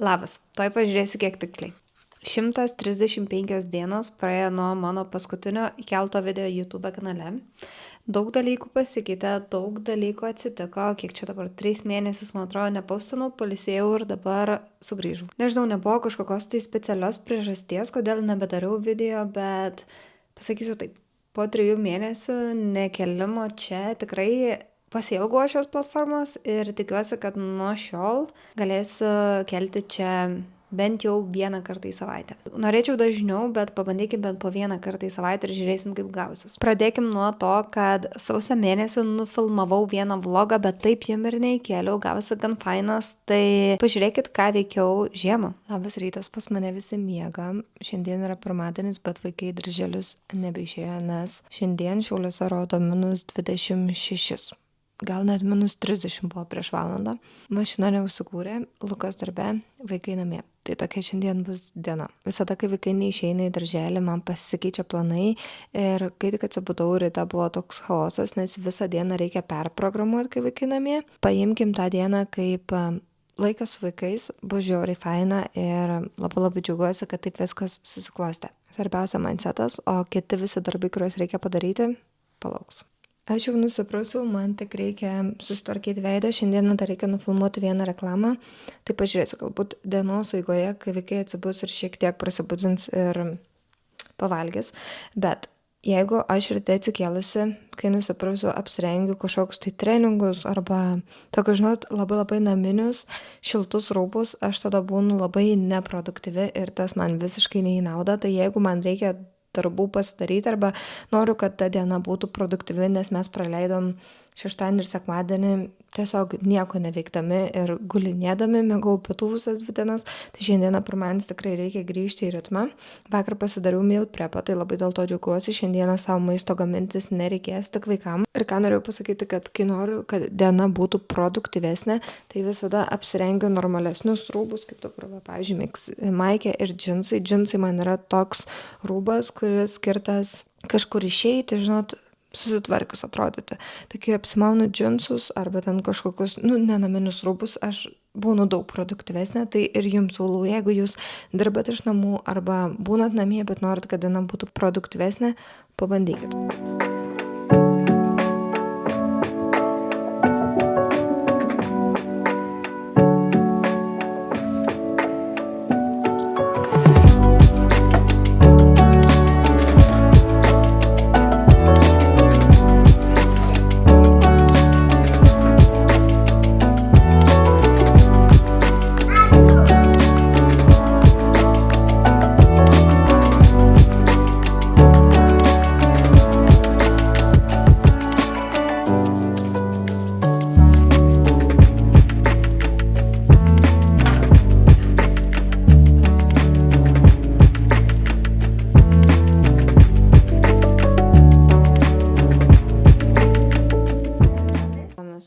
Labas, toj pažiūrėsiu kiek tiksliai. 135 dienos praėjo nuo mano paskutinio įkelto video YouTube kanale. Daug dalykų pasikeitė, daug dalykų atsitiko, kiek čia dabar 3 mėnesius, man atrodo, nepaustinau, poilsėjau ir dabar sugrįžau. Nežinau, nebuvo kažkokios tai specialios priežasties, kodėl nebedariau video, bet pasakysiu taip, po 3 mėnesių nekelimo čia tikrai pasiilgau šios platformos ir tikiuosi, kad nuo šiol galėsiu kelti čia bent jau 1 kartą į savaitę. Norėčiau dažniau, bet pabandykim bent po 1 kartą į savaitę ir žiūrėsim, kaip gausis. Pradėkim nuo to, kad sausio mėnesį nufilmavau vieną vlogą, bet taip jam ir neįkėliau, gavosi gan fainas, tai pažiūrėkit, ką veikiau žiemą. Labas rytas, pas mane visi miega. Šiandien yra pirmadienis, bet vaikai į darželius nebeišėjo, nes šiandien Šiauliuose rodo -26. Gal net -30 buvo prieš valandą. Mašina neužsikūrė, Lukas darbe, vaikai namie. Tai tokia šiandien bus diena. Visada, kai vaikai neišeina į darželį, man pasikeičia planai ir kai tik atsibudau ryte buvo toks chaosas, nes visą dieną reikia perprogramuoti, kai vaikai namie. Paimkim tą dieną kaip laikas su vaikais, bus žiauriai faina ir labai džiaugiuosi, kad taip viskas susiklostė. Svarbiausia mindsetas, o kiti visi darbai, kuriuos reikia padaryti, palauks. Aš jau nusiprausiau, man tik reikia susitvarkyti veidą, šiandieną dar reikia nufilmuoti vieną reklamą, tai pažiūrėsiu, galbūt dienos eigoje, kai vaikai atsibus ir šiek tiek prasibudins ir pavalgys, bet jeigu aš ryte atsikėlusi, kai nusiprausiu, apsirengiu kažkokius tai treningus arba tokius, žinot, labai naminius, šiltus rūbus, aš tada būnu labai neproduktyvi ir tas man visiškai ne į naudą, tai jeigu man reikia darbų pasidaryti arba noriu, kad ta diena būtų produktyvi, nes mes praleidom šeštadienį ir sekmadienį tiesiog nieko neveikdami ir gulinėdami, mėgau pietų visas 2 dienas, tai šiandieną pirmadienis tikrai reikia grįžti į ritmą. Vakar pasidariau meal prepą, tai labai dėl to džiaugiuosi, šiandieną savo maisto gamintis nereikės tik vaikam. Ir ką norėjau pasakyti, kad kai noriu, kad diena būtų produktyvesnė, tai visada apsirengiu normalesnius rūbus, kaip dabar, pavyzdžiui, maikė ir džinsai. Džinsai man yra toks rūbas, kuris skirtas kažkur išeiti, žinot, susitvarkius atrodyti. Tai kai apsimaunu džinsus arba ten kažkokius, nenaminius rūbus, aš būnu daug produktyvesnė, tai ir jums siūlau, jeigu jūs dirbat iš namų arba būnat namie, bet norit, kad diena būtų produktyvesnė, pabandykit.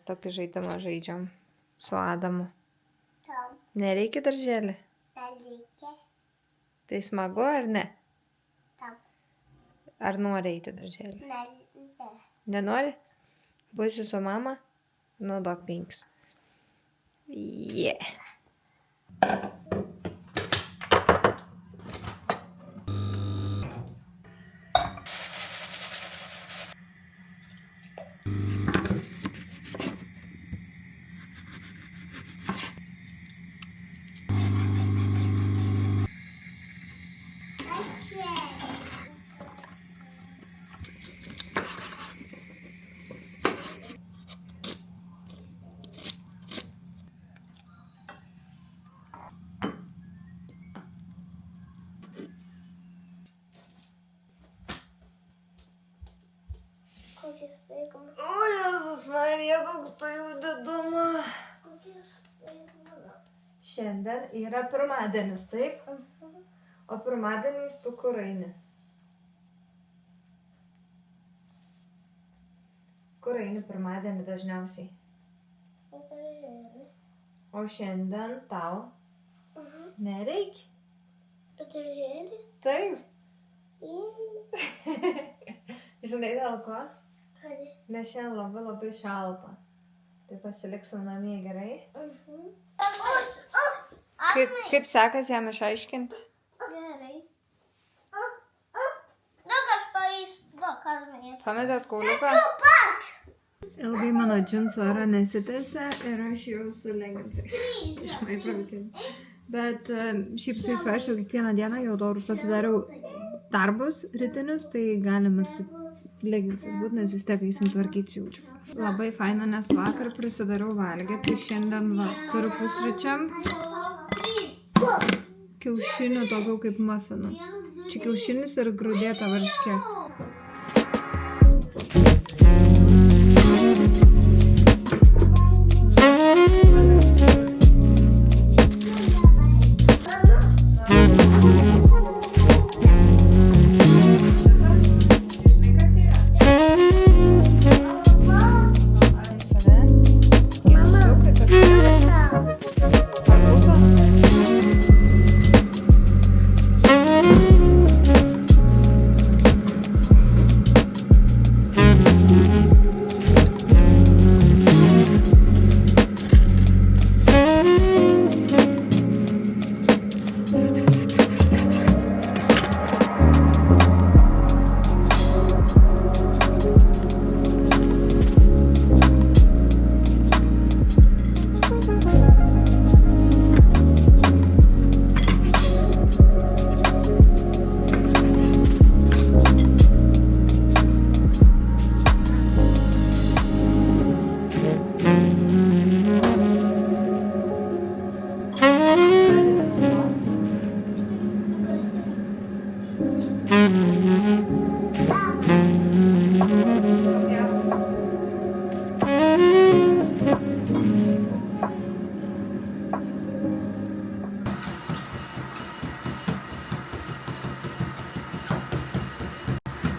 Tokį žaidimą žaidžiam su Adamu. Nereikia darželį? Nereikia. Tai smagu ar ne? Tam. Ar nori eiti darželį? Ne. Nenori? Būsi su mama? Duok pinks. Yeah. O, Jėzus Marija, koks tu jau diduma. Šiandien yra pirmadienis, taip? O pirmadieniais tu kur eini? Kur eini pirmadienį dažniausiai? O šiandien tau nereikia? Darželį? Taip. Žinai dėl ko? Nes šiandien labai šalta. Tai pasiliksim namie, gerai? Kaip sekasi jam išaiškinti? Gerai. Daug aš paėsiu, daug aš mėgstu. Pametėt kauliuką? Ilgai mano džinsų era nesitęsia ir aš jau su leginsais iš maiprovitinį. Bet šiaip su jais vaikščiau kiekvieną dieną, jau daug pasidariau darbus rytinius, tai galim ir su leginsais būt, nes vis tiek eisim tvarkyti jaučiu. Labai faina, nes vakar prisidariau valgyti, tai šiandien turiu pusryčiam kiaušinių tokių kaip mufinų. Čia kiaušinis ir grūdėta varškė.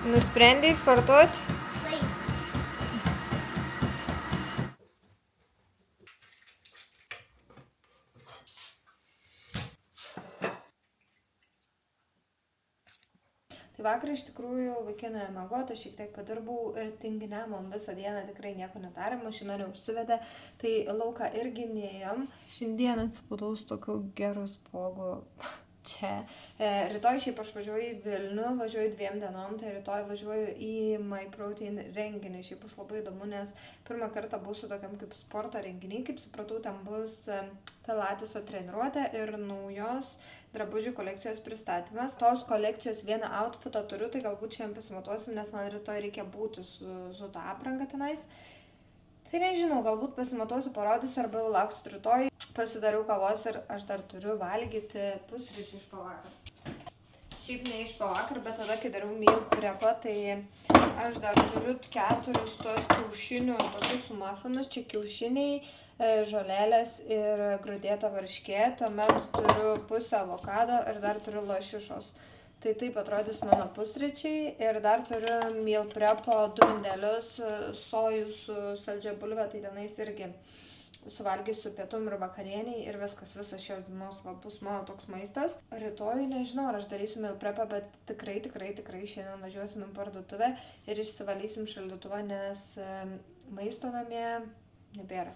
Nusprendei sportuoti? Taip. Tai vakar iš tikrųjų vaikinoje miegot, aš šiek tiek padirbau ir tinginėmom visą dieną tikrai nieko nedarėm, mašina neužsivedė, tai lauką irgi nėjom. Šiandien atsipūdau su tokiu geru spogu čia. Rytoj šiaip aš važiuoju į Vilnių, važiuoju 2 dienom, tai rytoj važiuoju į MyProtein renginį. Šiaip bus labai įdomu, nes pirmą kartą būsiu tokiam kaip sporto renginiai, kaip supratau, ten bus Pilatiso treniruotė ir naujos drabužių kolekcijos pristatymas. Tos kolekcijos vieną outfitą turiu, tai galbūt šiandien pasimatuosim, nes man rytoj reikia būti su tą aprangą tenais. Tai nežinau, galbūt pasimatuosiu, parodysiu arba jau lauksit rytoj. Pasidariau kavos ir aš dar turiu valgyti pusryčių iš pavakar. Šiaip ne iš pavakar, bet tada, kai dariau meal prepą, tai aš dar turiu 4 tos kiaušinių tokius mufinus. Čia kiaušiniai, žolelės ir grūdėta varškė. Tuomet turiu pusę avokado ir dar turiu lašišos. Tai taip atrodys mano pusryčiai ir dar turiu meal prepo 2 indelius sojų su saldžia bulve, tai tenais irgi suvalgysiu pietum ir vakarieniai ir viskas, visas šios dienos bus mano toks maistas. Rytoj nežinau, ar aš darysiu meal prepą, bet tikrai šiandien važiuosim į parduotuvę ir išsivalysim šaldytuvą, nes maisto namie nebėra.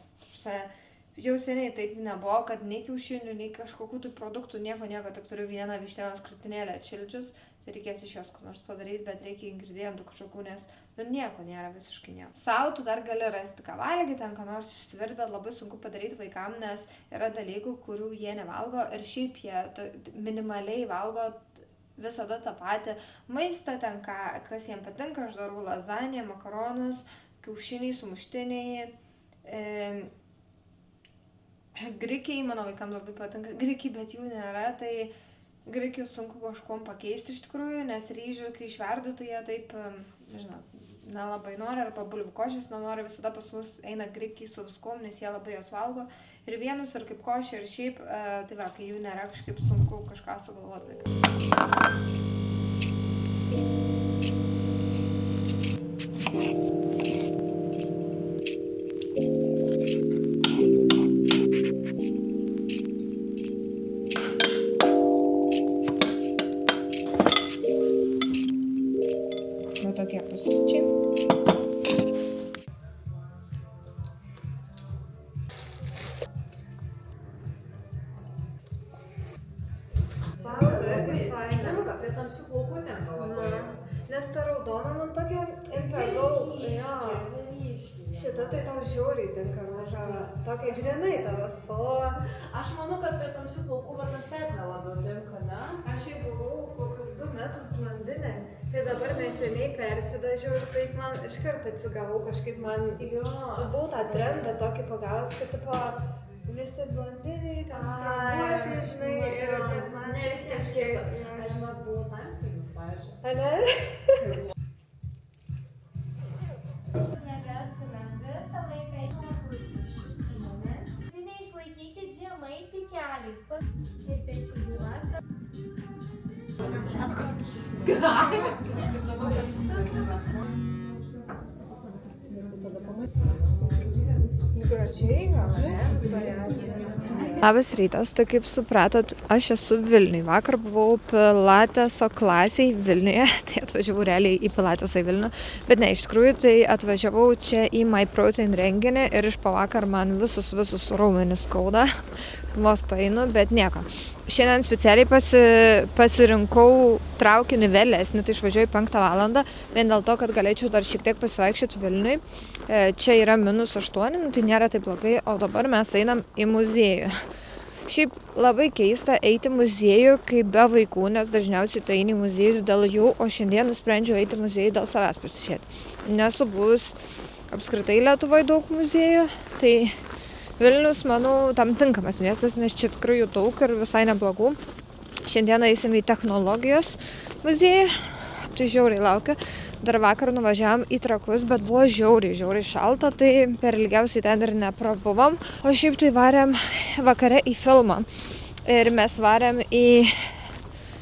Jau seniai taip nebuvo, kad nei kiaušinių, nei kažkokių tų produktų, nieko, tik turiu vieną vištienos krūtinėlę atšildžius, tai reikės iš jos ką nors padaryti, bet reikia ingredientų kažkokių, nes nieko nėra, visiškai nieko. Sau tu dar gali rasti ką valgyti, ten ką nors išsivirti, bet labai sunku padaryti vaikam, nes yra dalykų, kurių jie nevalgo ir šiaip jie minimaliai valgo visada tą patį maistą, ten kas jiems patinka, aš darau lazaniją, makaronus, kiaušiniai, sumuštiniai. Grikiai, mano vaikams labai patinka grikiai, bet jų nėra, tai grikių sunku kažkuom pakeisti iš tikrųjų, nes ryžių, kai išverdu, tai jie taip, nežinau, nelabai nori, arba bulvių košės nenori, visada pas mus eina grikiai su viskuom, nes jie labai jos valgo ir vienus, ir kaip košė, ir šiaip, tai va, kai jų nėra, kažkaip sunku kažką sugalvoti vaikams. Tokie pusryčiai. Spalva irgi faina. Tinka, prie tamsių plaukų tinka labai. Nes ta raudona man tokia per daug. Jo. Šita tai tau žiauriai tinka roža. Tokia grinai tavo spalva. Aš manau, kad prie tamsių plaukų va tamsesnė labiau tinka, ne? Aš jau buvau kokius 2 metus blondinė. Tai dabar neseniai persidažiau ir taip man iškart atsigavau kažkaip man. Jo. Buvau tą trendą tokį pagavęs, kad tipo visi blondiniai, ten srabuoti, žinai, ir kad man ne visi kažkaip. Aš žinau, buvau tamsinis, pavyzdžiui. Ane? Nevestume visą laiką į pusryčius įmonės. Tai neišlaikykit žemai tik keliais. Ir pečių juostą. Gražiai, gal ne? Labas rytas, tai kaip supratot, aš esu Vilniuje. Vakar buvau Pilateso klasiai Vilniuje, tai atvažiavau realiai į Pilatesą į Vilnių, bet ne, iš tikrųjų tai atvažiavau čia į MyProtein renginį ir iš pavakar man visus raumenis skauda, vos paeinu, bet nieko. Šiandien specialiai pasirinkau traukinį vėlesnį, tai išvažiuoju 5 valandą, vien dėl to, kad galėčiau dar šiek tiek pasivaikščioti Vilniui. Čia yra -8, tai nėra taip blogai, o dabar mes einam į muziejų. Šiaip labai keista eiti į muziejų, kai be vaikų, nes dažniausiai tu eini į muziejus dėl jų, o šiandien nusprendžiau eiti į muziejų dėl savęs pasižiūrėti. Nesu buvus apskritai Lietuvoje daug muziejų, tai Vilnius, manau, tam tinkamas miestas, nes čia tikrai jų daug ir visai neblogų. Šiandien eisim į technologijos muziejų, tai žiauriai laukiu. Dar vakar nuvažiavam į Trakus, bet buvo žiauriai šalta, tai per ilgiausiai ten ir neprabuvom. O šiaip tai varėm vakare į filmą. Ir mes varėm į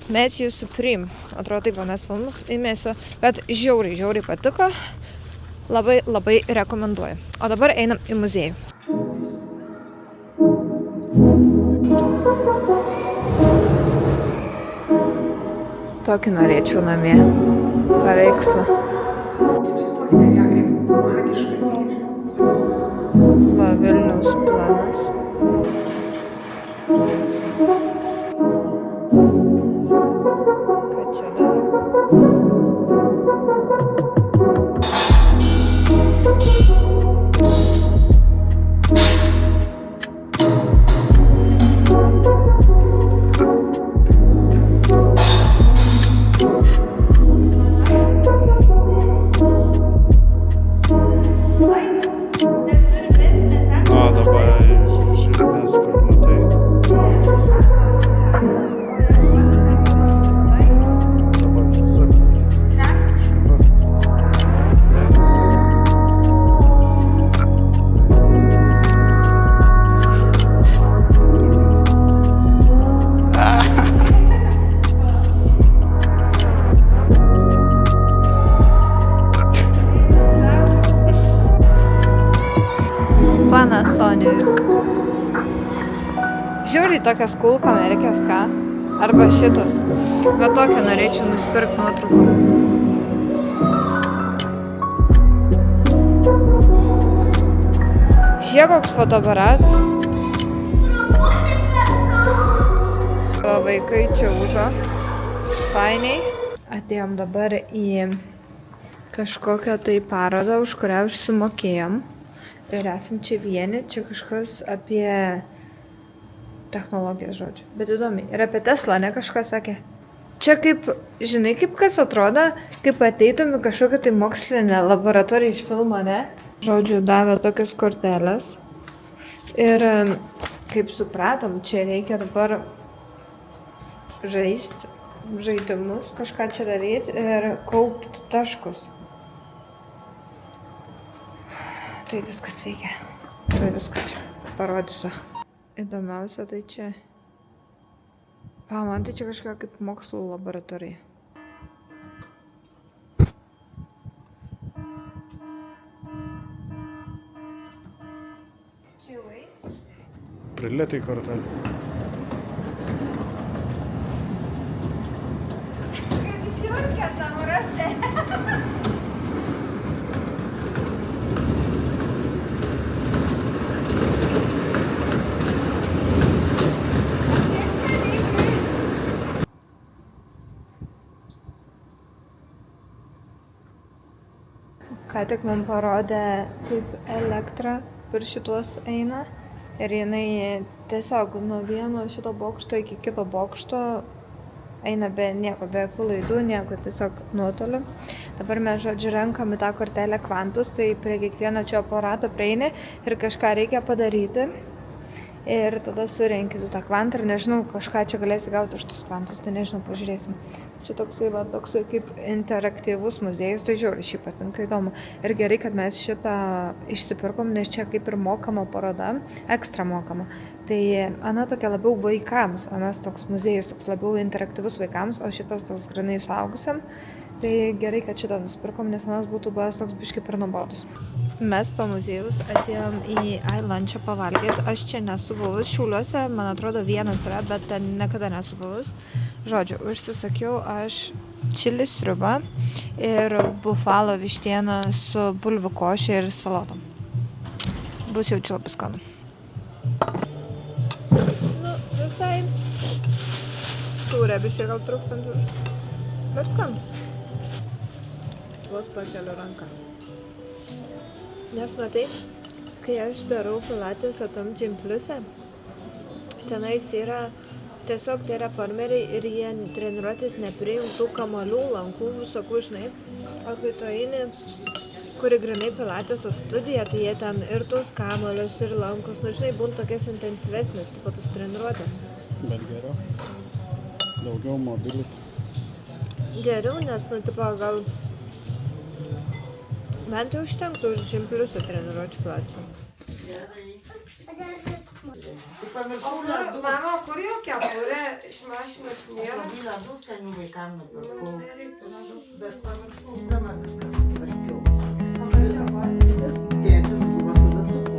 Matthew Supreme. Atrodo, taip vienas filmas įmėsiu, bet žiauriai patiko. Labai rekomenduoju. O dabar einam į muziejų. Tokį norėčiau namie. Paveikslą. Įsivaizduokite ją kaip magišką dėžę. Va, Vilniaus planas. Ką čia daro? Panasonic. Žiūri tokias cool kamerikės, ką? Arba šitos. Bet tokią norėčiau nusipirkti nuotrauką. Žiūrėk, koks fotoaparats. Vaikai čia užo. Fainiai. Atėjom dabar į kažkokią tai parodą, už kurią užsimokėjom. Ir esam čia vieni, čia kažkas apie technologijas, žodžiu. Bet įdomi. Ir apie Teslą, ne, kažkas sakė. Čia kaip, žinai, kaip kas atrodo, kaip ateitum į kažkokią tai mokslinę laboratoriją iš filmo, ne? Žodžiu, davė tokias korteles. Ir kaip supratom, čia reikia dabar žaisti žaidimus, kažką čia daryti ir kaupti taškus. Tai viskas veikia. Tai viskas čia parodysiu. Įdomiausia tai čia. Man tai čia kažką kaip mokslo laboratorija. Čia jau eis? Prilietė kortelę. Kaip žiūrkė tam rate. Ką tik mums parodė, kaip elektra per šituos eina. Ir jinai tiesiog nuo vieno šito bokšto iki kito bokšto eina be nieko, be jokių laidų, nieko, tiesiog nuotoliu. Dabar mes, žodžiu, renkam į tą kortelę kvantus, tai prie kiekvieno čia aparato prieini ir kažką reikia padaryti. Ir tada surenki tu tą kvantą ir nežinau, kažką čia galėsi gauti už tus kvantus, tai nežinau, pažiūrėsim. Čia toksai kaip interaktyvus muziejus, tai žiūri, šį patinka įdomu. Ir gerai, kad mes šitą išsipirkom, nes čia kaip ir mokama paroda, ekstra mokama. Tai ana tokia labiau vaikams, anas toks muziejus, toks labiau interaktyvus vaikams, o šitas toks granai suaugusiam. Tai gerai, kad šitą nusipirkom, nes anas būtų buvęs toks biškai per nuobodus. Mes po muziejus atėjom į iLunchą pavalgyti. Aš čia nesu buvus Šiauliuose, man atrodo vienas yra, bet ten niekada nesu buvus. Žodžiu, užsisakiau aš čili sriubą ir bufalo vištieną su bulvių koše ir salotom. Bus jau čia labai skanu. Nu, visai sūrė, biškai gal truks ant viršų. Bet skanu. Vos pakeliu ranką. Nes matai, kai aš darau pilatesą tam Gym Plus'e, tenais yra tiesiog tai yra formeriai ir jie treniruotės nepriimtų kamalių, lankų, visokų, žinai. O kai tu eini, kuri grinai pilateso studija, tai jie ten ir tos kamalius, ir lankus, nu žinai, būna tokias intensyvesnės, taip pat tos treniruotės. Bet geriau. Daugiau mobilių. Geriau, nes, nu, tipo, gal bent jau užtenktų už Gym Plus'e treniruočių pilatesą. Mama, kur jau kepurė iš mašinos nėra? Ledus ten jų vaikam nupirkau. Bet pamiršau. Dama viskas sutvarkiau. O kas čia buvo? Tėtis buvo su datuku.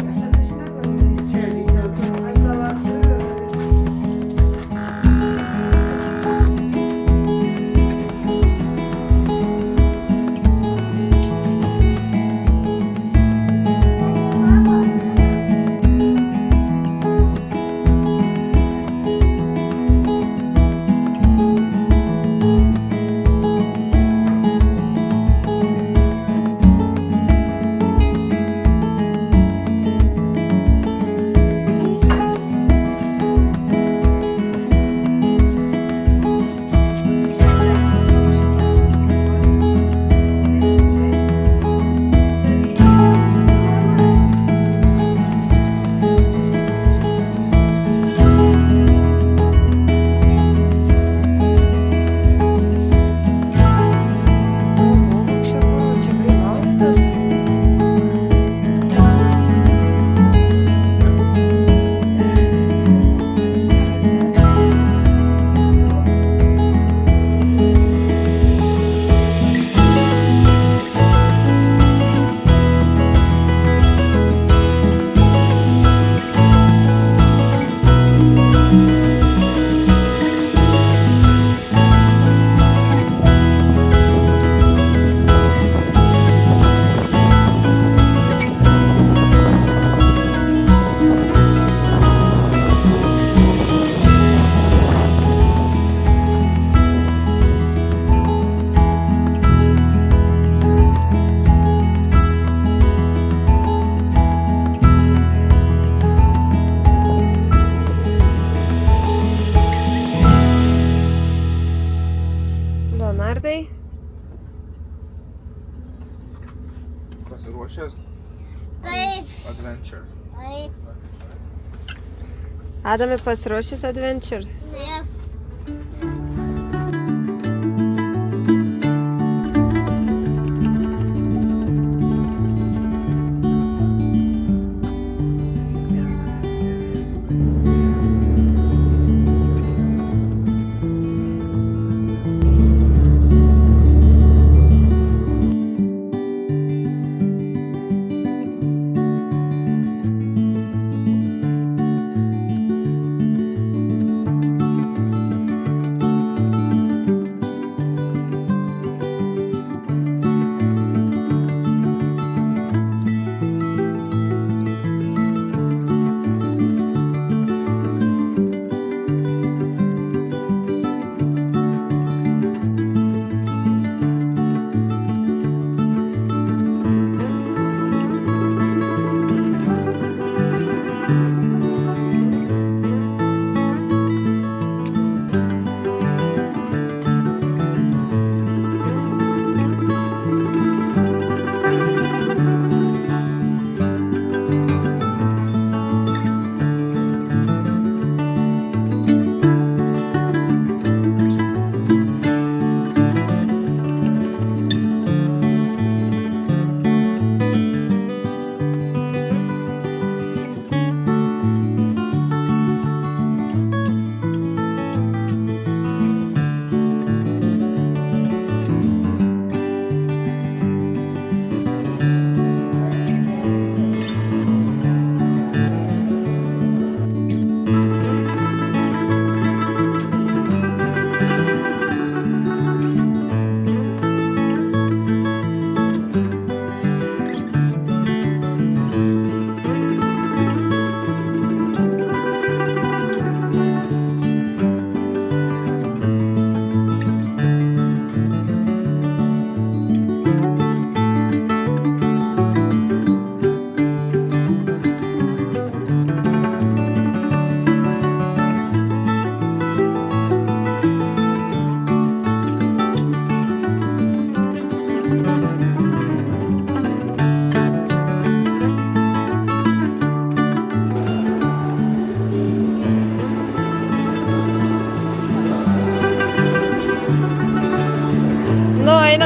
Aš net aš negaliu. Čia vis dėlto. Aš dabar turiu. Leonardai, Pasiruošęs Taip, adventure. taip, Adamai pasiruošęs adventure. nes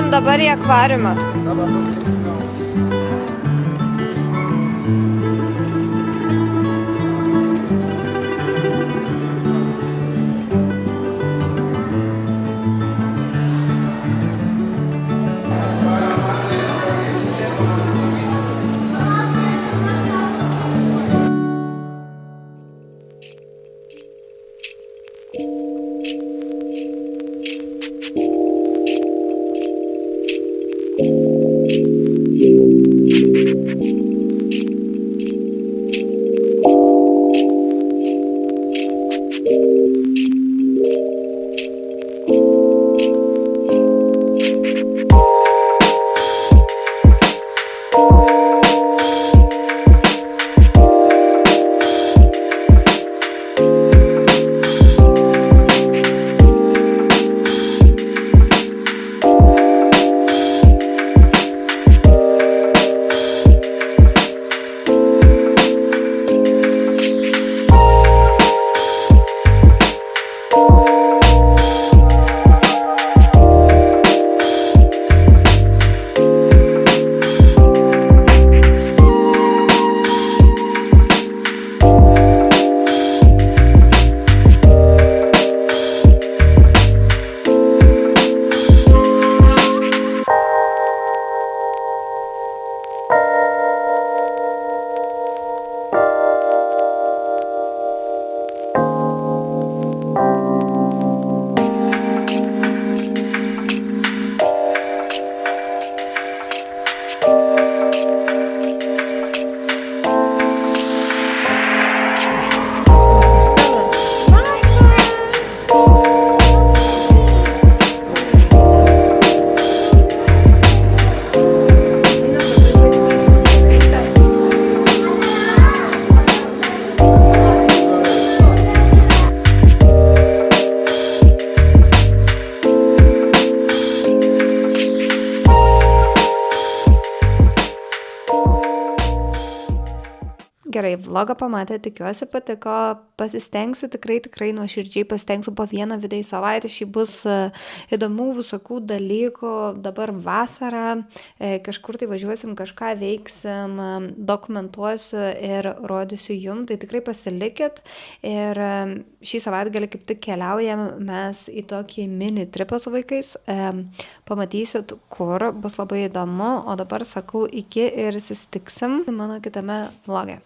Einam dabar į akvariumą. Gerai, vlogą pamatė, tikiuosi patiko, pasistengsiu tikrai nuoširdžiai, pasistengsiu po vieną video į savaitę, šį bus įdomių visokių dalykų, dabar vasara, kažkur tai važiuosim, kažką veiksim, dokumentuosiu ir rodysiu jum, tai tikrai pasilikit ir šį savaitgalį kaip tik keliaujam mes į tokį mini tripą su vaikais, pamatysit kur, bus labai įdomu, o dabar sakau iki ir susitiksim mano kitame vloge.